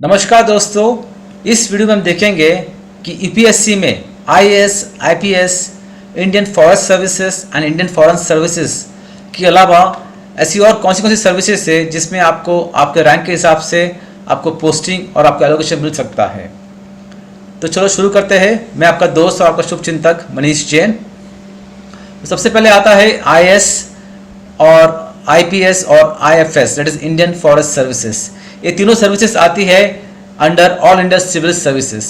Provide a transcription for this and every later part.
नमस्कार दोस्तों, इस वीडियो में हम देखेंगे कि यूपीएससी में IAS, IPS, Indian forest services and Indian foreign services के अलावा ऐसी और कौन सी सर्विसेज है जिसमें आपको आपके रैंक के हिसाब से आपको पोस्टिंग और आपका एलोकेशन मिल सकता है। तो चलो शुरू करते हैं। मैं आपका दोस्त और आपका शुभचिंतक मनीष जैन। तो सबसे पहले आता है आईएएस और आईपीएस और IFS, that is Indian forest services. ये तीनों सर्विसेज आती है under all India civil services.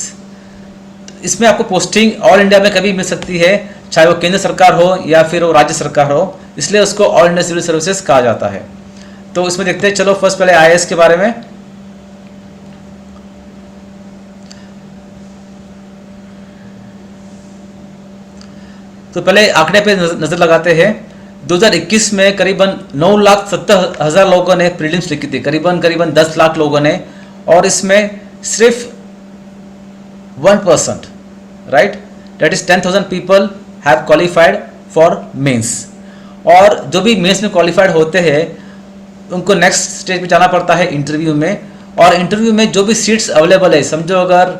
इसमें आपको पोस्टिंग ऑल इंडिया में कभी मिल सकती है, चाहे वो केंद्र सरकार हो या फिर वो राज्य सरकार हो, इसलिए उसको ऑल इंडिया सिविल सर्विसेज कहा जाता है। तो इसमें देखते हैं, चलो फर्स्ट पहले आईएएस के बारे में। तो पहले आंकड़े पे नजर लगाते हैं। 2021 में करीबन 9,70,000 लोगों ने प्रीलिम्स लिखी थी, करीबन 10 लाख लोगों ने, और इसमें सिर्फ 1%, right, that is 10,000 people have qualified for mains. और जो भी मेंस में क्वालिफाइड होते हैं उनको नेक्स्ट स्टेज पे जाना पड़ता है इंटरव्यू में, और इंटरव्यू में जो भी सीट्स अवेलेबल है, समझो अगर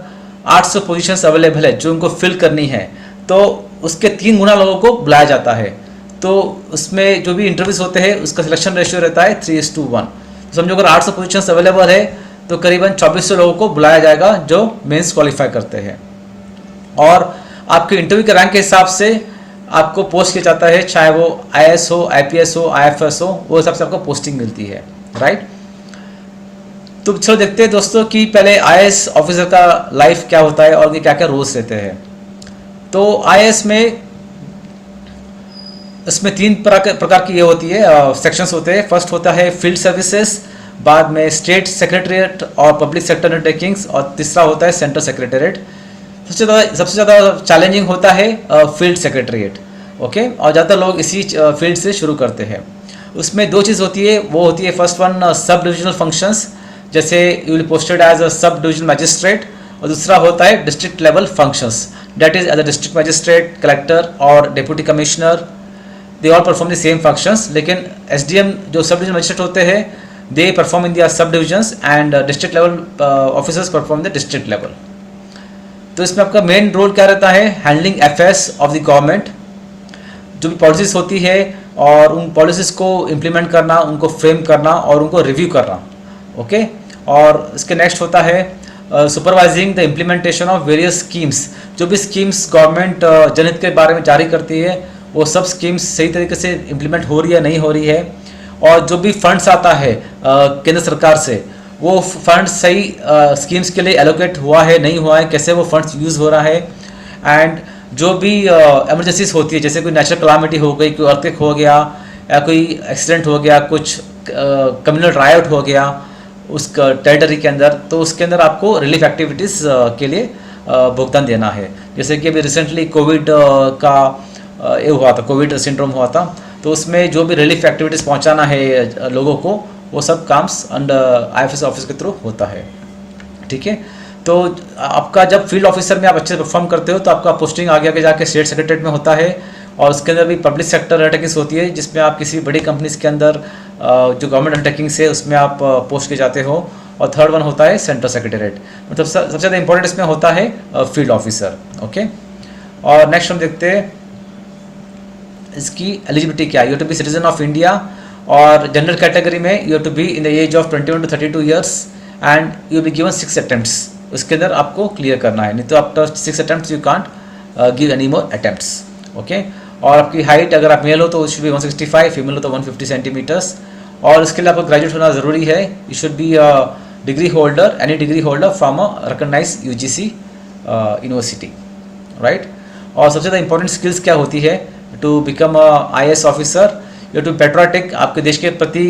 800 पोजीशंस अवेलेबल है जो उनको फिल करनी है, तो उसके 3 गुना लोगों को बुलाया जाता है। तो उसमें जो भी इंटरव्यूज होते हैं उसका सिलेक्शन रेशियो रहता है 3:1। तो समझो अगर 800 पोजीशंस अवेलेबल है तो करीबन 2400 लोगों को बुलाया जाएगा जो मेंस क्वालिफाई करते हैं। और आपके इंटरव्यू के रैंक के हिसाब से आपको पोस्ट किया जाता है, चाहे वो आईएएस हो, आईपीएस हो, आईएफएस हो, वो हिसाब से आपको पोस्टिंग मिलती है, राइट। तो चलो देखते हैं दोस्तों कि पहले आईएएस ऑफिसर का लाइफ क्या होता है और ये क्या क्या रोल्स रहते हैं। तो आईएएस में इसमें 3 प्रकार की ये होती है, सेक्शंस होते हैं। फर्स्ट होता है फील्ड सर्विसेज, बाद में स्टेट और पब्लिक सेक्टर अंडरटेकिंग्स, और तीसरा होता है सेंट्रल सेक्रेटरीट। सबसे ज़्यादा चैलेंजिंग होता है फील्ड सेक्रेटरीट, ओके, और ज़्यादातर लोग इसी फील्ड से शुरू करते हैं। उसमें 2 चीज़ होती है, वो होती है first one sub divisional functions, जैसे you will posted as a sub divisional magistrate, और दूसरा होता है district level functions, that is as a district magistrate, collector और deputy commissioner. They all perform the same functions, लेकिन SDM जो sub divisional magistrate होते हैं दे परफॉर्म इन दियर सब divisions and district level officers perform the district level. तो इसमें आपका main role क्या रहता है, handling affairs of the government, जो भी पॉलिसीज होती है और उन पॉलिसीज को इम्प्लीमेंट करना, उनको फ्रेम करना और उनको रिव्यू करना, ओके। और इसके नेक्स्ट होता है supervising the implementation of various schemes, जो भी स्कीम्स गवर्नमेंट जनहित के बारे में जारी करती है वो सब स्कीम्स सही तरीके से इम्प्लीमेंट हो रही है नहीं हो रही है, और जो भी फंड्स आता है केंद्र सरकार से वो फंड्स सही स्कीम्स के लिए एलोकेट हुआ है नहीं हुआ है, कैसे वो फंड्स यूज़ हो रहा है। एंड जो भी एमरजेंसीज होती है, जैसे कोई नेचुरल कलामिटी हो गई, कोई अर्थक्वेक हो गया या कोई एक्सीडेंट हो गया, कुछ कम्युनल रायट हो गया उस टेरिटरी के अंदर, तो उसके अंदर आपको रिलीफ एक्टिविटीज़ के लिए भुगतान देना है। जैसे कि अभी रिसेंटली कोविड का ये हुआ था, कोविड सिंड्रोम हुआ था, तो उसमें जो भी रिलीफ एक्टिविटीज़ पहुंचाना है लोगों को, वो सब काम्स अंडर आईएफएस ऑफिस के थ्रू होता है, ठीक है। तो आपका जब फील्ड ऑफिसर में आप अच्छे से परफॉर्म करते हो तो आपका पोस्टिंग आगे आगे जाके स्टेट सेक्रेटरीट में होता है, और उसके अंदर भी पब्लिक सेक्टर अंडरटेकिंग्स होती है जिसमें आप किसी बड़ी कंपनीज के अंदर जो गवर्नमेंट अंडरटेकिंग्स है उसमें आप पोस्ट किए जाते हो। और थर्ड वन होता है सेंट्रल सेक्रेटरीट, मतलब सबसे ज़्यादा इंपॉर्टेंट इसमें होता है फील्ड ऑफिसर, ओके। और नेक्स्ट हम देखते हैं इसकी एलिजिबिलिटी क्या है। You to be citizen of India, और जनरल कैटेगरी में you to be in the age of 21 to 32 years and you be given 6 attempts, उसके अंदर आपको क्लियर करना है, नहीं तो after 6 attempts you can't give any more attempts, okay. और आपकी हाइट अगर आप मेल हो तो शुड बी 165, फीमेल हो तो 150 सेंटीमीटर्स, और इसके लिए आपको ग्रेजुएट होना ज़रूरी है। You should be degree holder, any degree holder from a recognised UGC university, right. और सबसे ज़्यादा इंपॉर्टेंट स्किल्स क्या होती है to become IAS officer, you to patriotic, आपके देश के प्रति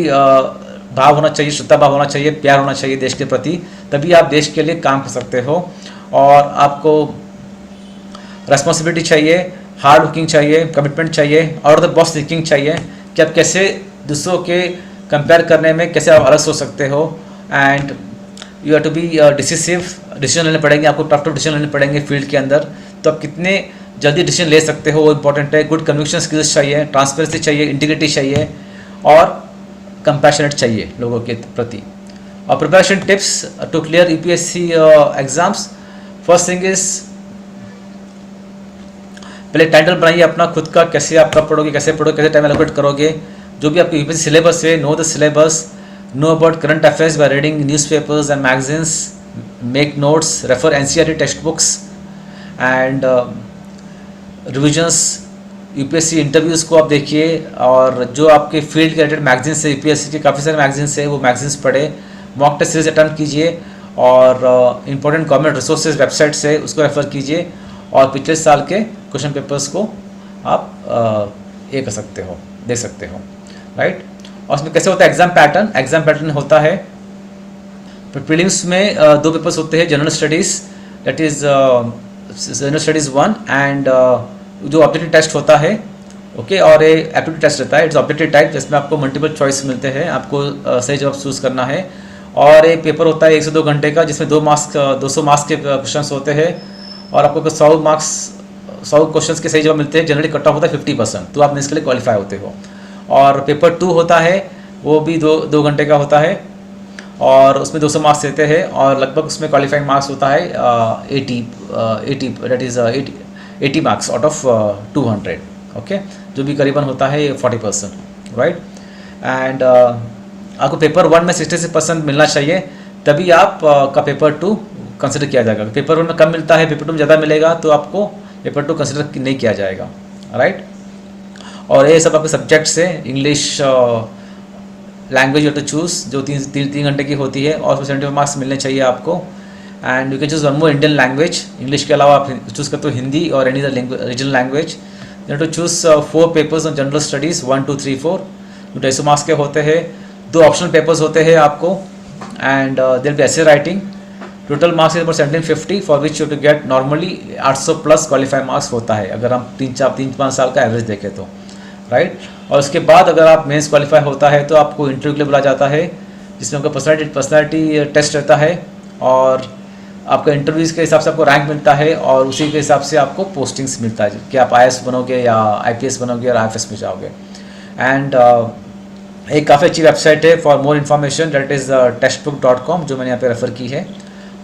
भाव होना चाहिए, श्रद्धा भाव होना चाहिए, प्यार होना चाहिए देश के प्रति, तभी आप देश के लिए काम कर सकते हो। और आपको रेस्पॉन्सिबिलिटी चाहिए, हार्ड वर्किंग चाहिए, कमिटमेंट चाहिए, और द बॉस थिंकिंग चाहिए कि आप कैसे दूसरों के कंपेयर करने में कैसे आप अलग सोच सकते हो। And you have to be decisive, decision लेने पड़ेंगे आपको, टफ डिसीजन लेने पड़ेंगे फील्ड के अंदर, तो आप कितने जल्दी डिसीजन ले सकते हो वो इंपॉर्टेंट है। गुड कन्विक्शन स्किल्स चाहिए, ट्रांसपेरेंसी चाहिए, इंटीग्रिटी चाहिए, और कंपैशनेट चाहिए लोगों के प्रति। और preparation tips to clear UPSC exams. First thing is, पहले टाइटल बनाइए अपना खुद का, कैसे आप कब पढ़ोगे, कैसे पढ़ोगे, कैसे टाइम एलोकेट करोगे। जो भी आपके यूपीएससी सिलेबस है, know the syllabus, know about current affairs by reading newspapers and magazines, make notes, refer NCERT text books and revisions. UPSC interviews को आप देखिए, और जो आपके फील्ड के रिलेटेड मैगजीन्स है, यूपीएससी के काफ़ी सारे मैगजीन्स है, वो मैगजीन्स पढ़े, मॉक टेस्ट सीरीज अटेम्प्ट कीजिए, और इंपॉर्टेंट गवर्नमेंट रिसोर्सेज वेबसाइट से उसको रेफर कीजिए, और पिछले साल के क्वेश्चन पेपर्स को आप ये कर सकते हो, देख सकते हो, राइट। और उसमें कैसे होता है एग्जाम पैटर्न। एग्जाम पैटर्न होता है, प्रीलिम्स में दो पेपर्स होते हैं, general studies, that is general studies 1, and जो ऑब्जेक्टिव टेस्ट होता है, ओके, और ये एप्टीट्यूड टेस्ट रहता है, इट्स ऑब्जेक्टिव टाइप, जिसमें आपको मल्टीपल चॉइस मिलते हैं, आपको सही जवाब चूज़ करना है। और एक पेपर होता है 1 से 2 घंटे का, जिसमें 200 मार्क्स के क्वेश्चन होते हैं, और आपको 100 क्वेश्चन के सही जवाब मिलते हैं। जनरली कट ऑफ होता है 50%, तो आप इसके लिए क्वालिफाई होते हो। और पेपर 2 होता है, वो भी 2 घंटे का होता है, और उसमें 200 मार्क्स देते हैं, और लगभग उसमें क्वालिफाइंग मार्क्स होता है 80, that is 80 marks out of 200, okay, जो भी करीबन होता है 40%, राइट। एंड आपको पेपर 1 में 66% मिलना चाहिए, तभी आप का पेपर 2 कंसिडर किया जाएगा। पेपर 1 में कम मिलता है, पेपर 2 में ज़्यादा मिलेगा, तो आपको पेपर 2 कंसिडर नहीं किया जाएगा, राइट। और ये सब आपके सब्जेक्ट्स है। English language you to choose, जो तीन घंटे की होती है, और उसमें 75 मार्क्स मिलने चाहिए आपको। And you can choose one more Indian language, English के अलावा आप चूज़ करते हो हिंदी और any other regional language. You to choose 4 papers on general studies, 1, 2, 3, 4, 250 marks के होते हैं। 2 ऑप्शनल पेपर्स होते हैं आपको, and there be essay writing. Total marks is about 1750, for which you to get normally 800 plus qualify marks होता है, अगर हम 3-5 साल का एवरेज देखें तो, राइट। और उसके बाद अगर आप मेंस क्वालिफाई होता है, तो आपको इंटरव्यू के लिए बुलाया जाता है, जिसमें आपका पर्सनालिटी टेस्ट रहता है, और आपका इंटरव्यूज़ के हिसाब से आपको रैंक मिलता है, और उसी के हिसाब से आपको पोस्टिंग्स मिलता है कि आप IAS बनोगे या IPS बनोगे और IFS में जाओगे। एंड एक काफ़ी अच्छी वेबसाइट है for more information, that is textbook.com, जो मैंने यहाँ पे रेफ़र की है।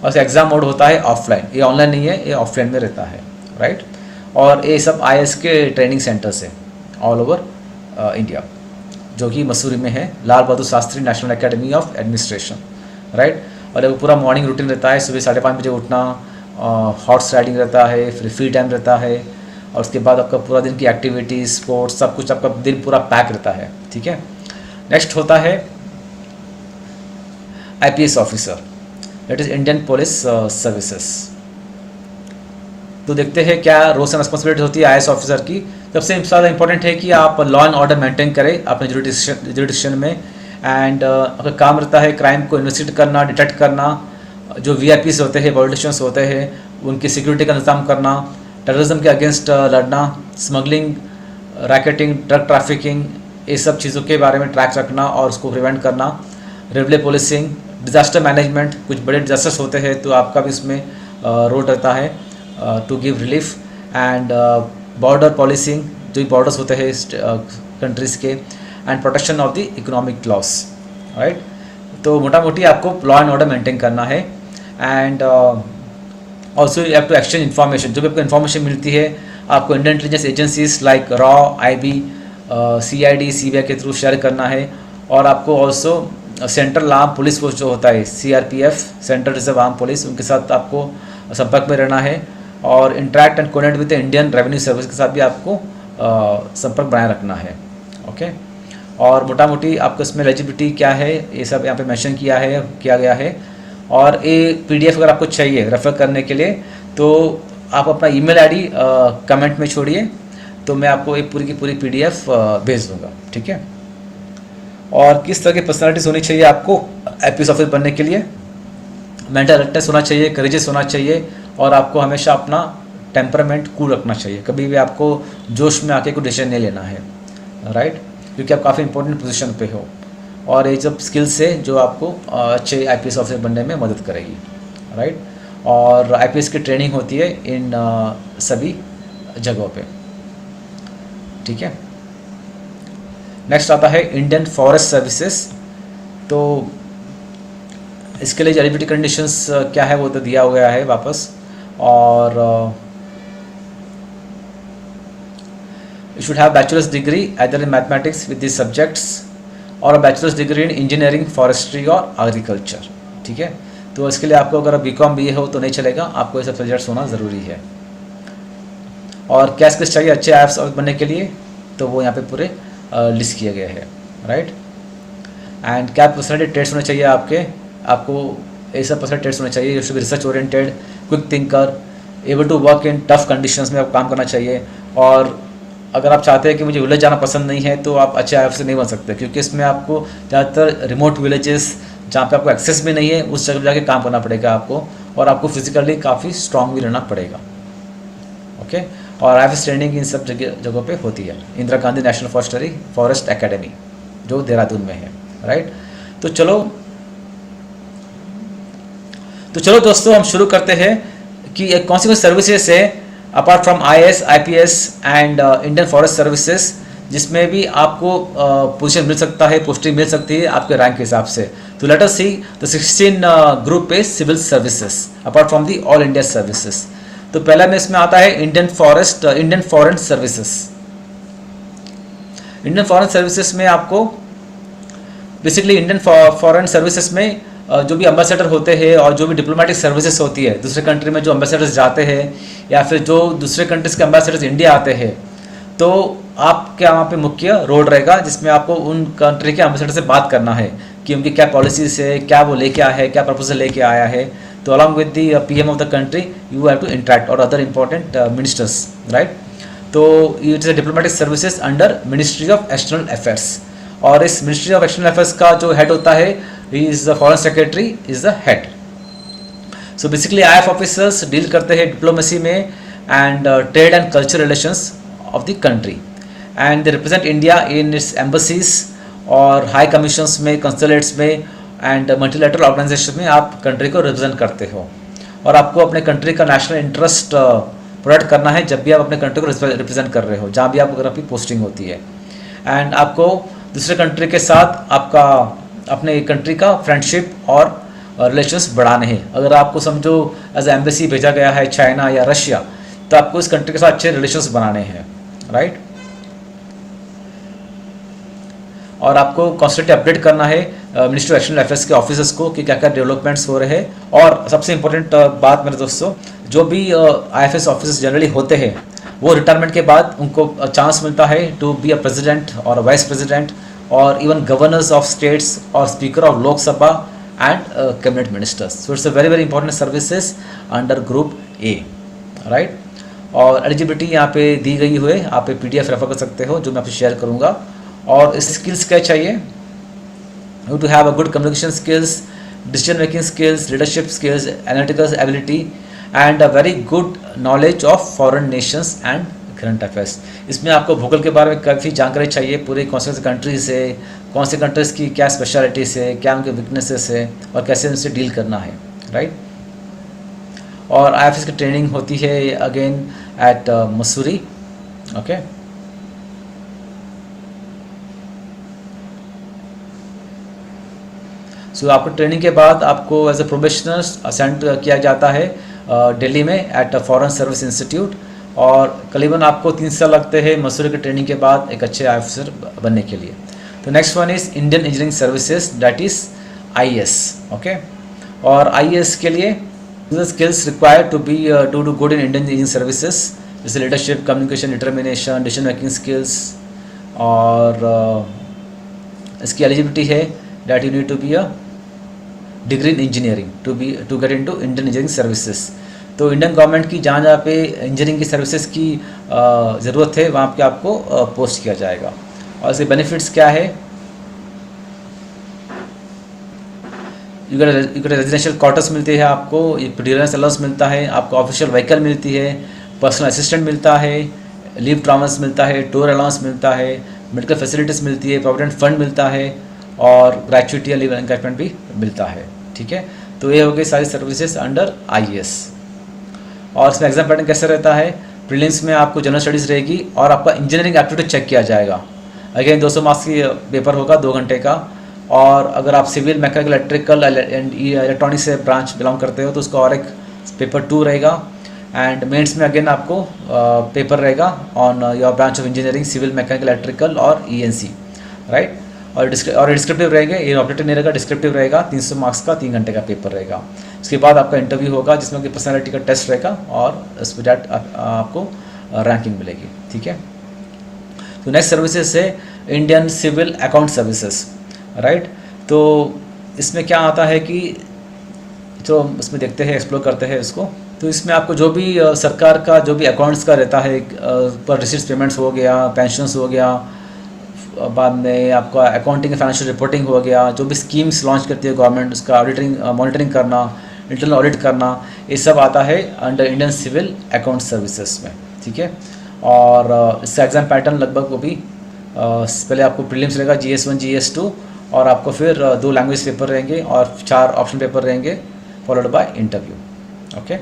और एग्ज़ाम मोड होता है ऑफलाइन, ये ऑनलाइन नहीं है, ये ऑफलाइन में रहता है, राइट। और ये सब IAS के ट्रेनिंग सेंटर्स है ऑल ओवर इंडिया, जो कि मसूरी में है, Lal Bahadur Shastri National Academy of Administration, right. और ये पूरा मॉर्निंग रूटीन रहता है, सुबह 5:30 बजे उठना, हॉर्स राइडिंग रहता है, फिर फ्री टाइम रहता है, और उसके बाद आपका पूरा दिन की एक्टिविटीज़, स्पोर्ट्स, सब कुछ आपका दिन पूरा पैक रहता है, ठीक है। नेक्स्ट होता है IPS officer, that is Indian police services. तो देखते हैं क्या रोल्स एंड रिस्पॉन्सिबिलिटी होती है IAS ऑफिसर की। सबसे ज़्यादा इंपॉर्टेंट है कि आप लॉ एंड ऑर्डर मेंटेन करें अपने जुरिडिक्शन में, एंड आपका काम रहता है क्राइम को इन्वेस्टिगेट करना, डिटेक्ट करना, जो VIPs होते हैं, पॉलिटिशियंस होते हैं, उनकी सिक्योरिटी का इंतजाम करना, टेररिज्म के अगेंस्ट लड़ना, स्मगलिंग, रैकेटिंग, ड्रग ट्रैफिकिंग, ये सब चीज़ों के बारे में ट्रैक रखना और उसको प्रिवेंट करना, रेवले पुलिसिंग, डिज़ास्टर मैनेजमेंट, कुछ बड़े डिजास्टर्स होते हैं तो आपका भी इसमें रोल रहता है to give relief, and border policing, जो बॉर्डर्स होते हैं कंट्रीज़ के, and protection of the economic loss, right. तो मोटा मोटी आपको लॉ एंड ऑर्डर मेंटेन करना है, and also you have to exchange information. जो भी आपको इन्फॉर्मेशन मिलती है आपको इंडियन इंटेलिजेंस एजेंसीज लाइक रॉ, IB, CID, CBI के थ्रू शेयर करना है। और आपको also central arm police force जो होता है CRPF, central reserve arm police, उनके साथ आपको संपर्क में रहना है, और interact and coordinate with Indian revenue service के साथ भी आपको संपर्क बनाए रखना है, ओके। और मोटा मोटी आपको इसमें एलिजिबिलिटी क्या है ये सब यहाँ पे मेंशन किया गया है। और ये PDF अगर आपको चाहिए रेफ़र करने के लिए, तो आप अपना email ID कमेंट में छोड़िए, तो मैं आपको एक पूरी की पूरी PDF भेज दूँगा, ठीक है। और किस तरह की पर्सनालिटीज़ होनी चाहिए आपको IPS ऑफिसर बनने के लिए? मेंटल अलर्टनेस होना चाहिए, करेजियस होना चाहिए, और आपको हमेशा अपना टेम्परामेंट कूल रखना चाहिए, कभी भी आपको जोश में आके कोई डिसीजन नहीं लेना है, राइट, क्योंकि आप काफ़ी इंपॉर्टेंट पोजीशन पे हो। और ये सब स्किल्स है जो आपको अच्छे IPS ऑफिसर बनने में मदद करेगी, राइट। और IPS की ट्रेनिंग होती है इन सभी जगहों पे, ठीक है। नेक्स्ट आता है इंडियन फॉरेस्ट सर्विसेज। तो इसके लिए एलिजिबिलिटी कंडीशंस क्या है वो तो दिया गया है वापस। और you should have bachelors degree either in mathematics with this subjects और bachelors degree in engineering forestry और एग्रीकल्चर। ठीक है, तो इसके लिए आपको अगर बीकॉम बीए हो तो नहीं चलेगा, आपको ये सब सब्जेक्ट्स होना ज़रूरी है। और क्या स्किल्स चाहिए अच्छे ऐप्स बनने के लिए, तो वो यहाँ पे पूरे लिस्ट किए गए हैं, राइट। एंड क्या पर्सनैलिटी ट्रेड्स होने चाहिए आपको ऐसा पर्सनल ट्रेड्स होने चाहिए। You should be research oriented, quick thinker, able to work in tough conditions में आप काम करना चाहिए। और अगर आप चाहते हैं कि मुझे विलेज जाना पसंद नहीं है तो आप अच्छे ऐप से नहीं बन सकते, क्योंकि इसमें आपको ज़्यादातर रिमोट विलेजेस जहाँ पे आपको एक्सेस भी नहीं है उस जगह जाके काम करना पड़ेगा आपको, और आपको फिजिकली काफ़ी स्ट्रांग भी रहना पड़ेगा। ओके, और IFS ट्रेनिंग इन सब जगहों पे होती है। Indira Gandhi national forest academy जो देहरादून में है, राइट। तो चलो दोस्तों, हम शुरू करते हैं कि कौन सी सर्विसेज है apart from IAS, IPS and Indian forest services, जिसमें भी आपको पोजीशन मिल सकता है, पोस्टिंग मिल सकती है आपके रैंक के हिसाब से। तो let us see the 16 group पे civil services apart from the all India services. तो पहला में इसमें आता है Indian foreign services. Indian foreign services में आपको बेसिकली इंडियन फॉरेन सर्विसेज में जो भी एम्बेसडर होते हैं और जो भी डिप्लोमेटिक सर्विसेज होती है दूसरे कंट्री में, जो एम्बेसडर्स जाते हैं या फिर जो दूसरे कंट्रीज के एम्बेसडर्स इंडिया आते हैं, तो आपके वहाँ पे मुख्य रोल रहेगा जिसमें आपको उन कंट्री के एम्बेसडर से बात करना है कि उनकी क्या पॉलिसीज है, क्या वो लेके आया है, क्या प्रपोजल लेके आया है। तो along with the PM of the country you have to interact और अदर इंपॉर्टेंट मिनिस्टर्स, राइट। तो it is diplomatic services under ministry of external affairs, और इस मिनिस्ट्री ऑफ एक्सटर्नल अफेयर्स का जो हेड होता है is the foreign secretary is the head. So basically IF officers deal करते हैं डिप्लोमेसी में and trade and culture relations of the country, and they represent India in its embassies और high commissions में, कंसुलेट्स में and multilateral organisation में आप country को represent करते हो। और आपको अपने कंट्री का नेशनल इंटरेस्ट प्रोटेक्ट करना है जब भी आप अपने कंट्री को रिप्रेजेंट कर रहे हो, जहाँ भी अगर आपकी पोस्टिंग होती है। एंड आपको दूसरे कंट्री के साथ आपका अपने कंट्री का फ्रेंडशिप और रिलेशंस बढ़ाने हैं। अगर आपको समझो एज एम्बेसी भेजा गया है चाइना या रशिया, तो आपको इस कंट्री के साथ अच्छे रिलेशंस बनाने हैं, राइट। और आपको कॉन्स्टेंटली अपडेट करना है मिनिस्ट्री ऑफ एक्सटर्नल अफेयर्स के ऑफिसर्स को कि क्या क्या डेवलपमेंट्स हो रहे हैं। और सबसे इंपॉर्टेंट बात मेरे दोस्तों, जो भी IFS ऑफिसर्स जनरली होते हैं वो रिटायरमेंट के बाद उनको चांस मिलता है टू बी अ प्रेसिडेंट और वाइस प्रेसिडेंट और इवन गवर्नर्स ऑफ स्टेट्स और speaker of Lok Sabha and cabinet ministers. So it's a very very important services under group A, right. और एलिजिबिलिटी यहाँ पे दी गई हुई है, आप PDF रेफर कर सकते हो जो मैं आपसे शेयर करूँगा। और स्किल्स क्या चाहिए, you to have a good communication skills, decision making skills, leadership skills, analytical ability and a very good knowledge of foreign nations and current affairs. इसमें आपको भूगोल के बारे में काफ़ी जानकारी चाहिए, पूरे कौन से कंट्रीज है, कौन से कंट्रीज़ की क्या स्पेशलिटीज़ है, क्या उनके वीकनेसेस है और कैसे उनसे डील करना है, राइट। और IFS की ट्रेनिंग होती है अगेन एट मसूरी, ओके। सो आपको ट्रेनिंग के बाद आपको एज ए प्रोबेशनर असेंट किया जाता है दिल्ली में एट फॉरेन सर्विस इंस्टीट्यूट, और करीबन आपको 3 साल लगते हैं मसूरी की ट्रेनिंग के बाद एक अच्छे ऑफिसर बनने के लिए। तो next one is Indian engineering services, that is IAS, okay. और IAS के लिए skills required to be to do good in Indian engineering services, जैसे leadership, communication, determination, decision making skills. और इसकी एलिजिबिलिटी है that you need to be a degree in engineering to get into Indian engineering services. तो Indian government की जहाँ जहाँ पे engineering की सर्विसेज की ज़रूरत है वहाँ पे आपको पोस्ट किया जाएगा। और इसके बेनिफिट्स क्या है, यू गेट रेजिडेंशियल क्वार्टर्स मिलते हैं आपको, डिलीवरेंस अलाउंस मिलता है आपको, ऑफिशियल व्हीकल मिलती है, पर्सनल असिस्टेंट मिलता है, लीव ट्रांसफर्स मिलता है, टूर अलाउंस मिलता है, मेडिकल फैसिलिटीज़ मिलती है, प्रोविडेंट फंड मिलता है और ग्रेचुइटी या लीव एनकैशमेंट भी मिलता है, ठीक है। तो ये हो गई सारी सर्विसेज अंडर IAS। और इसमें एग्जाम पैटर्न कैसे रहता है, प्रीलिम्स में आपको जनरल स्टडीज़ रहेगी और आपका इंजीनियरिंग एप्टीट्यूड चेक किया जाएगा। अगेन 200 मार्क्स की पेपर होगा 2 घंटे का, और अगर आप civil, mechanical, electrical and electronic से ब्रांच बिलोंग करते हो तो उसका और एक पेपर 2 रहेगा। एंड मेंस में अगेन आपको पेपर रहेगा on your branch of engineering, civil, mechanical, electrical और ईएनसी, राइट। और डिस्क्रिप्टिव रहेगा, ये ऑब्जेक्टिव नहीं रहेगा, डिस्क्रिप्टिव रहेगा। 300 मार्क्स का 3 घंटे का पेपर रहेगा। उसके बाद आपका इंटरव्यू होगा जिसमें कि पर्सनैलिटी का टेस्ट रहेगा और उसमें डेट आपको रैंकिंग मिलेगी, ठीक है। तो नेक्स्ट सर्विसेज है Indian civil account services, right. तो इसमें क्या आता है कि जो इसमें देखते हैं, एक्सप्लोर करते हैं इसको। तो इसमें आपको जो भी सरकार का जो भी अकाउंट्स का रहता है, पर रिसीट्स पेमेंट्स हो गया, पेंशन्स हो गया, बाद में आपका अकाउंटिंग फाइनेंशियल रिपोर्टिंग हो गया, जो भी स्कीम्स लॉन्च करती है गवर्नमेंट उसका ऑडिटिंग मॉनिटरिंग करना, इंटरनल ऑडिट करना, ये सब आता है under Indian civil account services में, ठीक है। और इसका एग्ज़ाम पैटर्न लगभग वो भी पहले आपको प्रीलिम्स रहेगा GS1 GS2 और आपको फिर 2 लैंग्वेज पेपर रहेंगे और 4 ऑप्शन पेपर रहेंगे followed by interview, okay.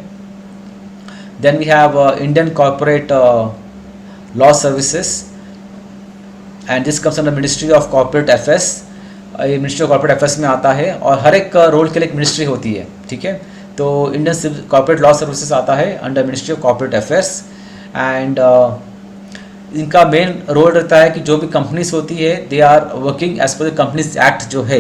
Then we have Indian corporate law services and this comes under ministry of corporate affairs. ये मिनिस्ट्री ऑफ कॉर्पोरेट अफेयर्स में आता है और हर एक रोल के लिए एक मिनिस्ट्री होती है, ठीक है। तो इंडियन कॉर्पोरेट लॉ सर्विसेज आता है under ministry of corporate affairs and इनका मेन रोल रहता है कि जो भी कंपनीज होती है they are working as per the companies act जो है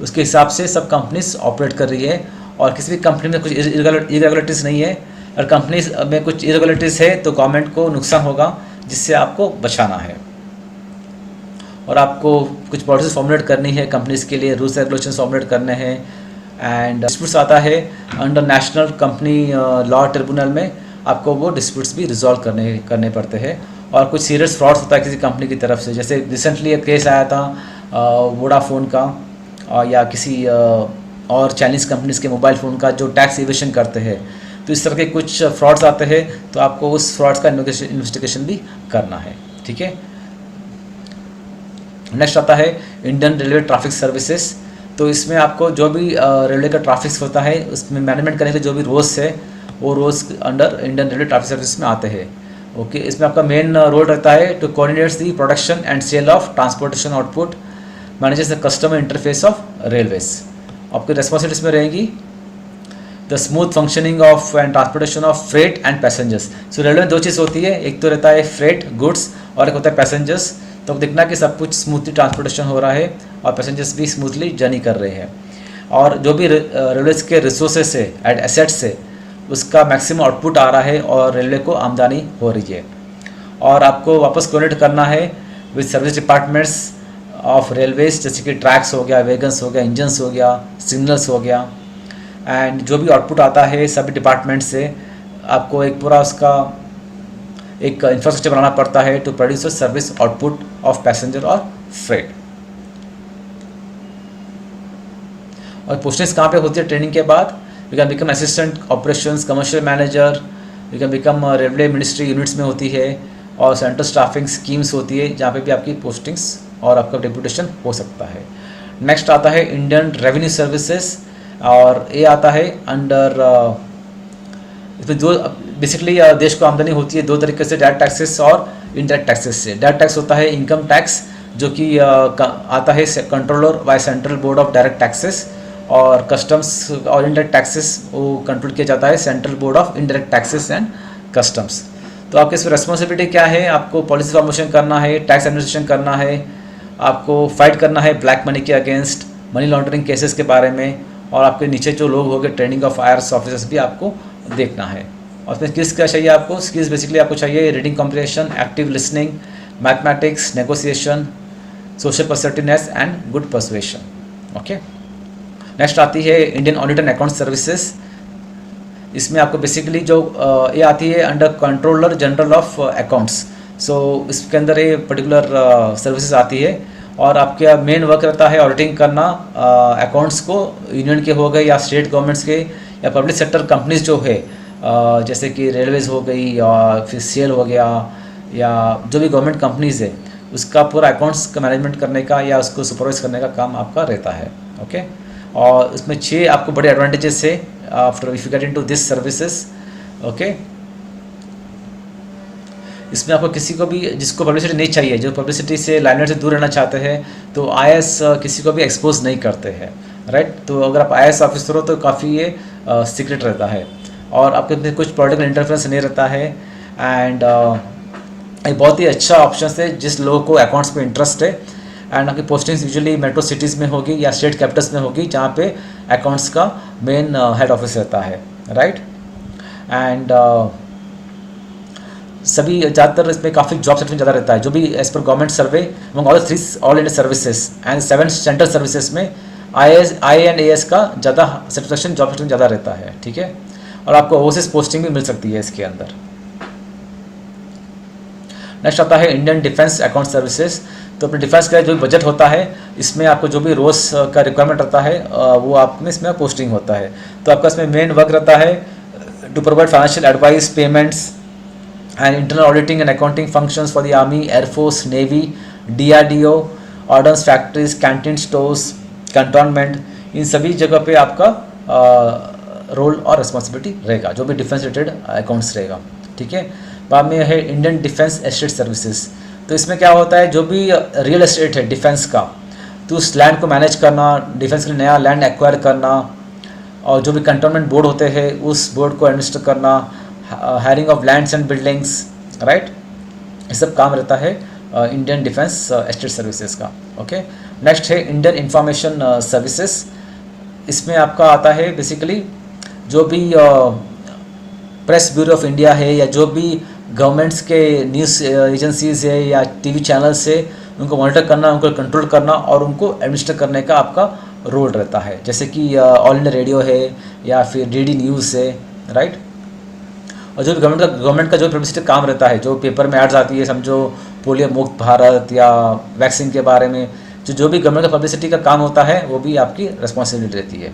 उसके हिसाब से सब कंपनीज ऑपरेट कर रही है और किसी भी कंपनी में कुछ इरेगुलरिटीज़ नहीं है। अगर कंपनीज में कुछ इरेगुलरिटीज़ है तो गवर्नमेंट को नुकसान होगा जिससे आपको बचाना है और आपको कुछ पॉलिसीज फॉर्मुलेट करनी है कंपनीज के लिए, रूल्स रेगुलेशन फॉर्मुलेट करने हैं। एंड डिस्प्यूट्स आता है under national company law tribunal में, आपको वो डिस्प्यूट्स भी रिजॉल्व करने पड़ते हैं। और कुछ सीरियस फ्रॉड्स होता है किसी कंपनी की तरफ से, जैसे रिसेंटली एक केस आया था वोडाफोन का या किसी और चाइनीज़ कंपनीज के मोबाइल फ़ोन का जो टैक्स इवेशन करते हैं। तो इस तरह के कुछ फ्रॉड्स आते हैं तो आपको उस फ्रॉड्स का इन्वेस्टिगेशन भी करना है, ठीक है। नेक्स्ट आता है इंडियन रेलवे ट्रैफिक सर्विसेज। तो इसमें आपको जो भी रेलवे का ट्रैफिक होता है उसमें मैनेजमेंट करने के जो भी रोल्स है वो roles under Indian railway traffic service में आते हैं, ओके। इसमें आपका मेन रोल रहता है to coordinates the production and sale of transportation output, manages the customer interface of railways. आपकी रेस्पॉन्सिबिलिटीज में रहेगी the smooth functioning of and transportation of freight and passengers. So railway में 2 चीज़ होती है, एक तो रहता है फ्रेट गुड्स और एक होता है पैसेंजर्स। तो देखना कि सब कुछ स्मूथली ट्रांसपोर्टेशन हो रहा है और पैसेंजर्स भी स्मूथली जर्नी कर रहे हैं और जो भी रेलवेज के रिसोर्सेस है एंड एसेट्स से उसका मैक्सिमम आउटपुट आ रहा है और रेलवे को आमदनी हो रही है। और आपको वापस कोऑर्डिनेट करना है with service departments of railways, जैसे कि ट्रैक्स हो गया, वैगन्स हो गया, इंजन्स हो गया, सिग्नल्स हो गया। एंड जो भी आउटपुट आता है सभी डिपार्टमेंट से आपको एक पूरा उसका एक इंफ्रास्ट्रक्चर बनाना पड़ता है to produce service output of passenger और फ्रेट। और पोस्टिंग्स कहाँ पे होती है ट्रेनिंग के बाद? You can become assistant operations, commercial manager, you can become railway ministry units में होती है और सेंट्रल स्टाफिंग स्कीम्स होती है जहाँ पे भी आपकी पोस्टिंग्स और आपका डिप्यूटेशन हो सकता है। नेक्स्ट आता है इंडियन रेवेन्यू सर्विसेज और ये आता है अंडर इसमें जो बेसिकली देश को आमदनी होती है 2 तरीके से, डायरेक्ट टैक्सेस और इनडायरेक्ट टैक्सेस से। डायरेक्ट टैक्स होता है इनकम टैक्स जो कि आता है controller by central board of direct taxes और कस्टम्स और इनडायरेक्ट टैक्सेस वो कंट्रोल किया जाता है central board of indirect taxes and customs. तो आपकी इसमें रिस्पॉन्सिबिलिटी क्या है? आपको पॉलिसी फॉर्मेशन करना है, टैक्स एडमिनिस्ट्रेशन करना है, आपको फाइट करना है ब्लैक मनी के अगेंस्ट, मनी लॉन्ड्रिंग केसेस के बारे में, और आपके नीचे जो लोग हो गए ट्रेनिंग ऑफ IRS ऑफिसर्स भी आपको देखना है। और उसमें स्किल्स क्या चाहिए आपको? स्किल्स बेसिकली आपको चाहिए reading comprehension, active listening, mathematics, negotiation, social perceptiveness and good persuasion, okay. Next आती है Indian audit and account services. इसमें आपको बेसिकली जो ये आती है under controller general of accounts. So इसके अंदर ये पर्टिकुलर सर्विसेज आती है और आपका मेन वर्क रहता है ऑडिटिंग करना अकाउंट्स को, यूनियन के हो गए या स्टेट गवर्नमेंट्स के या पब्लिक सेक्टर कंपनीज जो है जैसे कि रेलवेज़ हो गई या फिर सेल हो गया या जो भी गवर्नमेंट कंपनीज़ है उसका पूरा अकाउंट्स का मैनेजमेंट करने का या उसको सुपरवाइज करने का काम आपका रहता है, ओके। और इसमें 6 आपको बड़े एडवांटेजेस है after if you get into this services, okay. इसमें आपको किसी को भी जिसको पब्लिसिटी नहीं चाहिए, जो पब्लिसिटी से लाइमलाइट से दूर रहना चाहते हैं, तो आईएएस किसी को भी एक्सपोज नहीं करते हैं, राइट। तो अगर आप आईएएस ऑफिसर हो तो काफ़ी ये सीक्रेट रहता है और आपके अंदर कुछ पॉलिटिकल इंटरफेरेंस नहीं रहता है। एंड एक बहुत ही अच्छा ऑप्शन है जिस लोगों को अकाउंट्स में इंटरेस्ट है। एंड आपकी पोस्टिंग्स यूजुअली मेट्रो सिटीज़ में होगी या स्टेट कैपिटल्स में होगी जहाँ पे अकाउंट्स का मेन हेड ऑफिस रहता है, राइट। एंड सभी ज़्यादातर इसमें काफ़ी जॉब सेटिस्फेक्शन ज़्यादा रहता है, जो भी as per government survey among all 3 all India services and 7 central services में आई एंड एएस का ज़्यादा सेटिस्फेक्शन, जॉब सेटिस्फेक्शन ज़्यादा रहता है, ठीक है। और आपको ओवरसीज पोस्टिंग भी मिल सकती है इसके अंदर। नेक्स्ट आता है इंडियन डिफेंस अकाउंट सर्विसेज। तो अपने डिफेंस का जो बजट होता है इसमें आपको जो भी रोज़ का रिक्वायरमेंट रहता है वो आप में इसमें पोस्टिंग होता है। तो आपका इसमें मेन वर्क रहता है to provide financial advice, payments and internal auditing and accounting functions for the army, air force, navy, DRDO, ordnance factories, canteen stores, cantonment, इन सभी जगह पे आपका रोल और रिस्पॉन्सिबिलिटी रहेगा जो भी डिफेंस रिलेटेड अकाउंट्स रहेगा, ठीक है। बाद में है इंडियन डिफेंस एस्टेट सर्विसेज। तो इसमें क्या होता है, जो भी रियल एस्टेट है डिफेंस का, तो उस लैंड को मैनेज करना, डिफेंस के लिए नया लैंड एक्वायर करना, और जो भी कंटोनमेंट बोर्ड होते हैं उस बोर्ड को एडमिनिस्टर करना, hiring of lands and buildings, right, ये सब काम रहता है इंडियन डिफेंस एस्टेट सर्विसेज का, ओके। नेक्स्ट है इंडियन इंफॉर्मेशन सर्विसेज। इसमें आपका आता है बेसिकली जो भी प्रेस ब्यूरो ऑफ इंडिया है या जो भी गवर्नमेंट्स के न्यूज़ एजेंसीज़ है या टीवी चैनल्स है, उनको मॉनिटर करना, उनको कंट्रोल करना और उनको एडमिनिस्टर करने का आपका रोल रहता है। जैसे कि ऑल इंडिया रेडियो है या फिर डीडी न्यूज़ है, राइट। और जो गवर्नमेंट का जो पब्लिसिटी काम रहता है, जो पेपर में एड्स आती है, समझो पोलियो मुक्त भारत या वैक्सीन के बारे में, जो भी गवर्नमेंट का पब्लिसिटी का काम होता है वो भी आपकी रिस्पॉन्सिबिलिटी रहती है,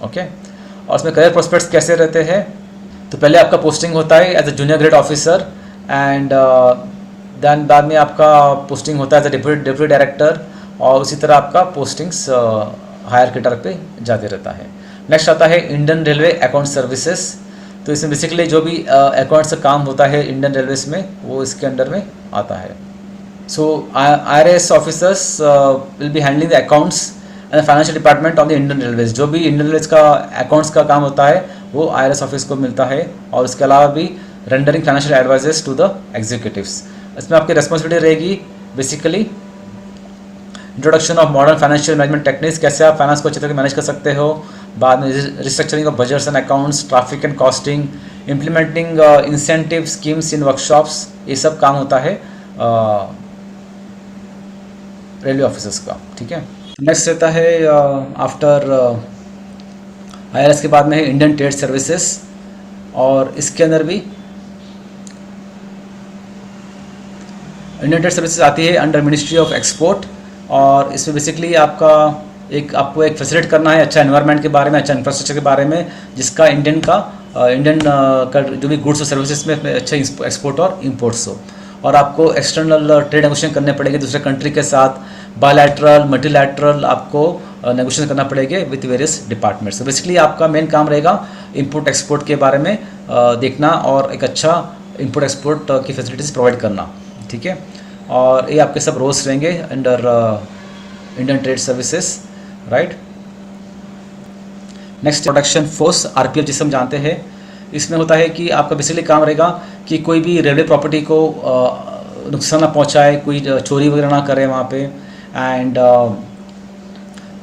ओके। और उसमें करियर प्रोस्पेक्ट्स कैसे रहते हैं, तो पहले आपका पोस्टिंग होता है as a junior grade officer and then बाद में आपका पोस्टिंग होता है एज ए डिप्टी डायरेक्टर, और उसी तरह आपका पोस्टिंग्स हायर कैडर पे जाते रहता है। नेक्स्ट आता है इंडियन रेलवे अकाउंट सर्विसेज। तो इसमें बेसिकली जो भी अकाउंट्स का काम होता है इंडियन रेलवेज में वो इसके अंडर में आता है। सो IRS officers will be handling the accounts and financial department of the Indian railways. जो भी इंडियन रेलवेज का अकाउंट्स का काम होता है वो IRS ऑफिस को मिलता है, और उसके अलावा भी rendering financial advises to the executives. इसमें आपकी रिस्पॉन्सिबिलिटी रहेगी basically introduction of modern financial management techniques, कैसे आप फाइनेंस को अच्छे तरह मैनेज कर सकते हो। बाद में restructuring of budgets and accounts, traffic and costing, implementing incentive schemes in workshops, ये सब काम होता है रेलवे ऑफिसर्स का, ठीक है। नेक्स्ट रहता है आफ्टर IRS के बाद में है इंडियन ट्रेड सर्विसेज, और इसके अंदर भी इंडियन ट्रेड सर्विसेज आती है अंडर मिनिस्ट्री ऑफ एक्सपोर्ट। और इसमें बेसिकली आपको एक फैसिलिटेट करना है अच्छा एनवायरनमेंट के बारे में, अच्छा इंफ्रास्ट्रक्चर के बारे में, जिसका इंडियन का जो भी गुड्स और सर्विसेज में अच्छा एक्सपोर्ट और इम्पोर्ट्स हो। और आपको एक्सटर्नल ट्रेड नेगोशिएशन करने पड़ेंगे दूसरे कंट्री के साथ, बायलैटरल, मल्टीलैटरल आपको नेगोशिएशन करना पड़ेंगे विथ वेरियस डिपार्टमेंट्स। तो बेसिकली आपका मेन काम रहेगा इंपोर्ट एक्सपोर्ट के बारे में देखना और एक अच्छा इंपोर्ट एक्सपोर्ट की फैसिलिटीज़ प्रोवाइड करना, ठीक है। और ये आपके सब रोल्स रहेंगे under Indian trade services, right. Next protection force RPF, जिसे हम जानते हैं। इसमें होता है कि आपका बेसिकली काम रहेगा कि कोई भी रेलवे प्रॉपर्टी को नुकसान ना पहुंचाए, कोई चोरी वगैरह ना करे वहाँ पे, एंड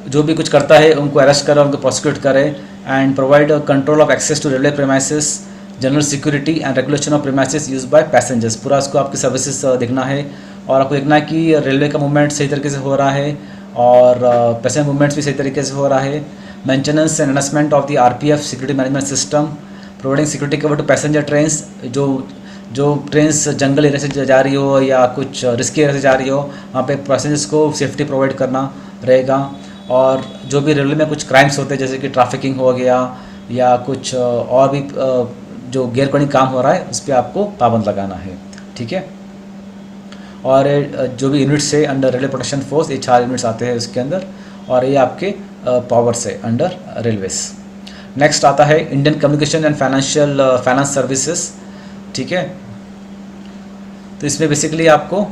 जो भी कुछ करता है उनको अरेस्ट करे, उनको प्रोसिक्यूट करे, and provide control of access to railway premises, general security and regulation of premises use by passengers. पूरा इसको आपकी सर्विसेज देखना है, और आपको देखना है कि रेलवे का मूवमेंट सही तरीके से हो रहा है और पैसेंजर मूवमेंट्स भी सही तरीके से हो रहा है। Maintenance and enhancement of the RPF security management system, providing security cover to passenger trains, जो ट्रेन्स जंगल एरिया से जा रही हो या कुछ रिस्की एरिया से जा रही हो वहाँ पे पैसेंजर्स को सेफ्टी प्रोवाइड करना रहेगा। और जो भी रेलवे में कुछ क्राइम्स होते हैं जैसे कि ट्रैफिकिंग हो गया या कुछ और भी जो गैरकानूनी काम हो रहा है उस पर आपको पाबंद लगाना है, ठीक है। और जो भी यूनिट्स है अंडर रेलवे प्रोटेक्शन फोर्स, ये 4 यूनिट्स आते हैं उसके अंदर, और ये आपके पावर्स है अंडर रेलवेज। नेक्स्ट आता है Indian communication and finance services, ठीक है। तो इसमें बेसिकली आपको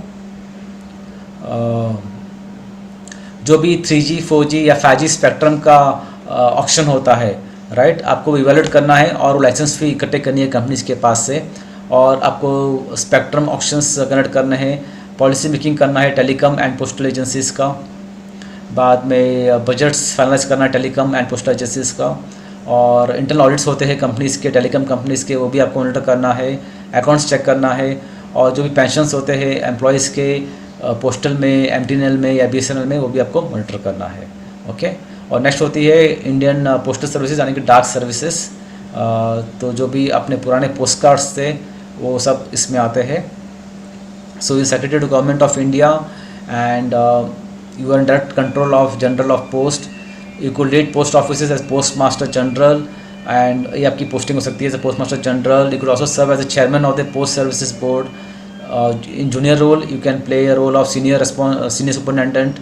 जो भी 3G 4G या 5G स्पेक्ट्रम का ऑक्शन होता है, राइट, आपको इवेलुएट करना है और वो लाइसेंस फी इकट्ठे करनी है कंपनीज के पास से, और आपको स्पेक्ट्रम ऑक्शंस कनेक्ट करने हैं, पॉलिसी मेकिंग करना है टेलीकॉम एंड पोस्टल एजेंसीज़ का, बाद में बजट्स फाइनलाइज करना है टेलीकॉम एंड पोस्टल एजेंसीज़ का, और इंटरनल ऑडिट्स होते हैं कंपनीज़ के, टेलीकॉम कंपनीज़ के, वो भी आपको मॉनिटर करना है, अकाउंट्स चेक करना है, और जो भी पेंशन्स होते हैं एम्प्लॉयज़ के पोस्टल में, MTNL में या BSNL में, वो भी आपको मॉनिटर करना है। ओके, और नेक्स्ट होती है इंडियन पोस्टल सर्विसेज यानी कि डाक सर्विसेज। तो जो भी अपने पुराने पोस्ट कार्ड्स थे वो सब इसमें आते हैं। So you secretary to government of India and you are in direct control of general of post. You could lead post offices as post master general, and ये आपकी पोस्टिंग हो सकती है as post master general. You could also serve as a chairman of the post services board. In junior role you can play a role of senior superintendent,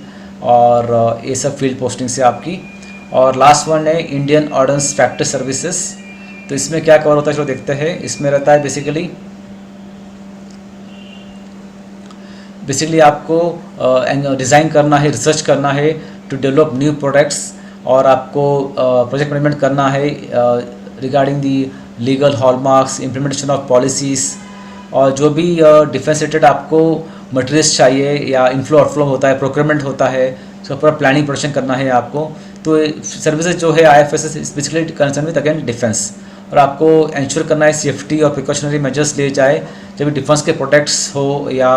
और ये सब field posting से आपकी। और लास्ट वन है Indian ordnance factory services. तो इसमें क्या कवर होता है चलो देखते हैं। इसमें रहता है बेसिकली आपको डिज़ाइन करना है, रिसर्च करना है टू डेवलप न्यू प्रोडक्ट्स, और आपको प्रोजेक्ट मैनेजमेंट करना है regarding the legal hallmarks, implementation of policies, और जो भी डिफेंस रिलेटेड आपको मटेरियल्स चाहिए या इनफ्लो आउटफ्लो होता है, प्रोक्योरमेंट होता है, उसका पूरा प्लानिंग प्रोडक्शन करना है आपको। तो सर्विसेज जो है IFSS basically concern with again defence, और आपको इंश्योर करना है सेफ्टी और प्रिकॉशनरी मेजर्स लिए जाए जब डिफेंस के प्रोडक्ट्स हो या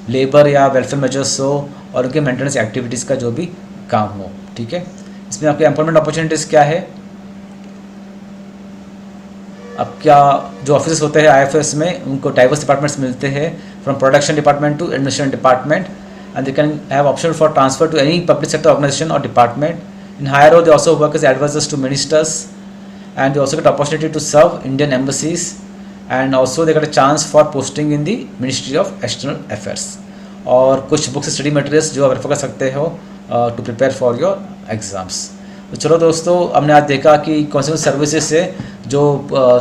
लेबर या वेलफेयर मेजर्स हो, और उनके मेंटेनेंस एक्टिविटीज़ का जो भी काम हो। ठीक है, इसमें आपके एम्प्लॉयमेंट अपॉर्चुनिटीज़ क्या है। अब क्या जो ऑफिस होते हैं IFS में उनको डाइवर्स डिपार्टमेंट्स मिलते हैं, from production department to administration department, and they can have option for transfer to any public sector organisation और department. In higher role they also work as advisers to ministers, and they also get opportunity to serve Indian embassies, and also they get a chance for posting in the Ministry of External Affairs। और कुछ books study materials जो आप refer कर सकते हो to prepare for your exams. तो चलो दोस्तों, हमने आज देखा कि कौन सी सर्विसेज है जो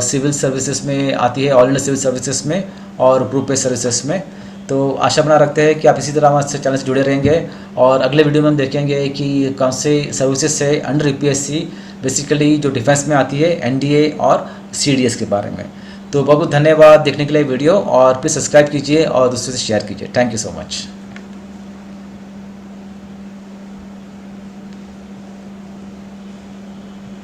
सिविल सर्विसेज में आती है, ऑल इंडिया सिविल सर्विसेज में और ग्रुप ए सर्विसेज में। तो आशा बना रखते हैं कि आप इसी तरह हमारे चैनल से जुड़े रहेंगे, और अगले वीडियो में हम देखेंगे कि कौन से सर्विसेज से अंडर UPSC बेसिकली जो डिफेंस में आती है, NDA और CDS के बारे में। तो बहुत बहुत धन्यवाद देखने के लिए वीडियो, और प्लीज़ सब्सक्राइब कीजिए और दूसरों से शेयर कीजिए। Thank you so much.